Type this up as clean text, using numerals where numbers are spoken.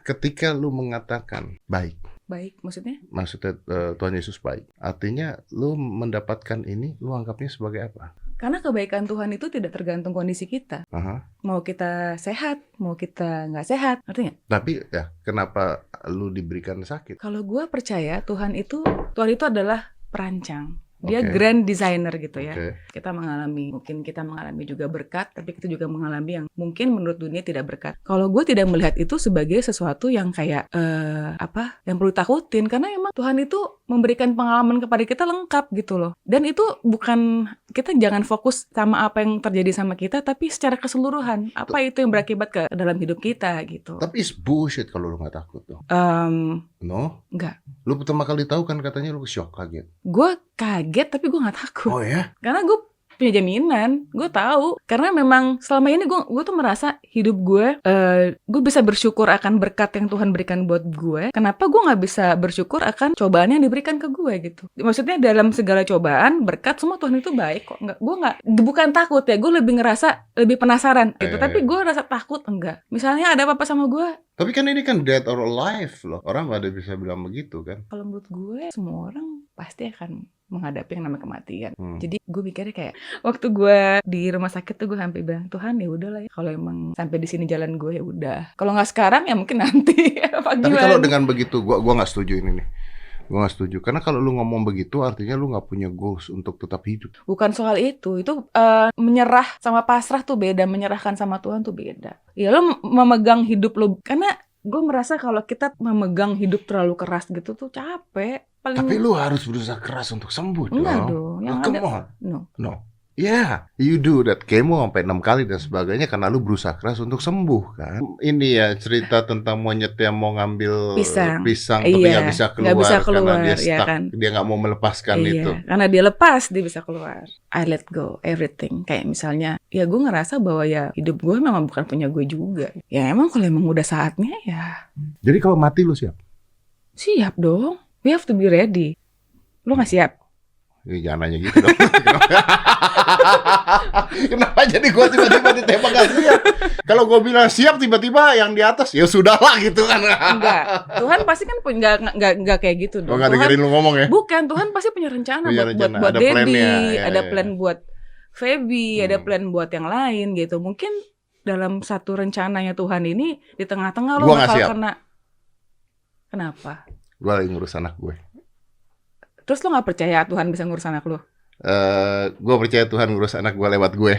ketika lu mengatakan baik, Baik, maksudnya? maksudnya Tuhan Yesus baik, artinya lu mendapatkan ini, lu anggapnya sebagai apa? Karena kebaikan Tuhan itu tidak tergantung kondisi kita. Aha. Mau kita sehat, mau kita nggak sehat, ngerti nggak? Tapi ya, kenapa lu diberikan sakit? Kalau gue percaya Tuhan itu adalah perancang. Dia Oke. grand designer gitu ya. Oke. Mungkin kita mengalami juga berkat, tapi kita juga mengalami yang mungkin menurut dunia tidak berkat. Kalau gue tidak melihat itu sebagai sesuatu yang kayak yang perlu takutin, karena emang Tuhan itu memberikan pengalaman kepada kita lengkap gitu loh. Dan itu bukan, kita jangan fokus sama apa yang terjadi sama kita, tapi secara keseluruhan apa itu yang berakibat ke dalam hidup kita gitu. Tapi it's bullshit kalau lu nggak takut dong. No? Enggak. Lu pertama kali tahu kan katanya lu shock, kaget. Gue kaget tapi gue nggak takut. Oh ya? Karena gue punya jaminan, gue tahu. Karena memang selama ini gue tuh merasa hidup gue bisa bersyukur akan berkat yang Tuhan berikan buat gue. Kenapa gue nggak bisa bersyukur akan cobaan yang diberikan ke gue gitu? Maksudnya dalam segala cobaan, berkat semua Tuhan itu baik kok. Gue bukan takut ya. Gue lebih lebih penasaran gitu. Tapi gue rasa takut enggak. Misalnya ada apa-apa sama gue. Tapi kan ini kan dead or alive loh. Orang nggak ada bisa bilang begitu kan? Kalau menurut gue, semua orang pasti akan menghadapi yang namanya kematian. Jadi gue mikirnya kayak waktu gue di rumah sakit tuh gue sampai bilang, Tuhan ya udahlah ya, kalau emang sampai di sini jalan gue ya udah. Kalau nggak sekarang ya mungkin nanti. Tapi kalau dengan begitu, gue nggak setuju ini nih. Gue gak setuju, karena kalau lu ngomong begitu artinya lu gak punya goals untuk tetap hidup. Bukan soal itu menyerah sama pasrah tuh beda, menyerahkan sama Tuhan tuh beda. Ya lu memegang hidup lu, karena gue merasa kalau kita memegang hidup terlalu keras gitu tuh capek. Tapi lu harus berusaha keras untuk sembuh dong. Enggak dong, yang come ada on. No. Yeah, you do that kemo sampai 6 kali dan sebagainya karena lu berusaha keras untuk sembuh kan. Ini ya cerita tentang monyet yang mau ngambil pisang tapi nggak bisa keluar karena dia stuck, ya kan? Dia nggak mau melepaskan itu. Karena dia lepas dia bisa keluar. I let go everything. Kayak misalnya, ya gue ngerasa bahwa ya hidup gue memang bukan punya gue juga. Ya emang kalau emang udah saatnya ya. Jadi kalau mati lu siap? Siap dong. We have to be ready. Lu nggak siap? Ya, jangan nanya gitu dong. Kenapa jadi gue tiba-tiba ditembak gak siap? Kalau gue bilang siap tiba-tiba yang di atas ya sudahlah gitu kan. Enggak. Tuhan pasti kan nggak kayak gitu dong. Nggak dengerin lu ngomong ya? Bukan. Tuhan pasti punya rencana buat Dedi, ada plan buat Feby, ada plan buat yang lain gitu. Mungkin dalam satu rencananya Tuhan ini di tengah-tengah lo bakal kena. Kenapa? Gue lagi ngurus anak gue. Terus lo gak percaya Tuhan bisa ngurus anak lo? Gue percaya Tuhan ngurus anak gue lewat gue.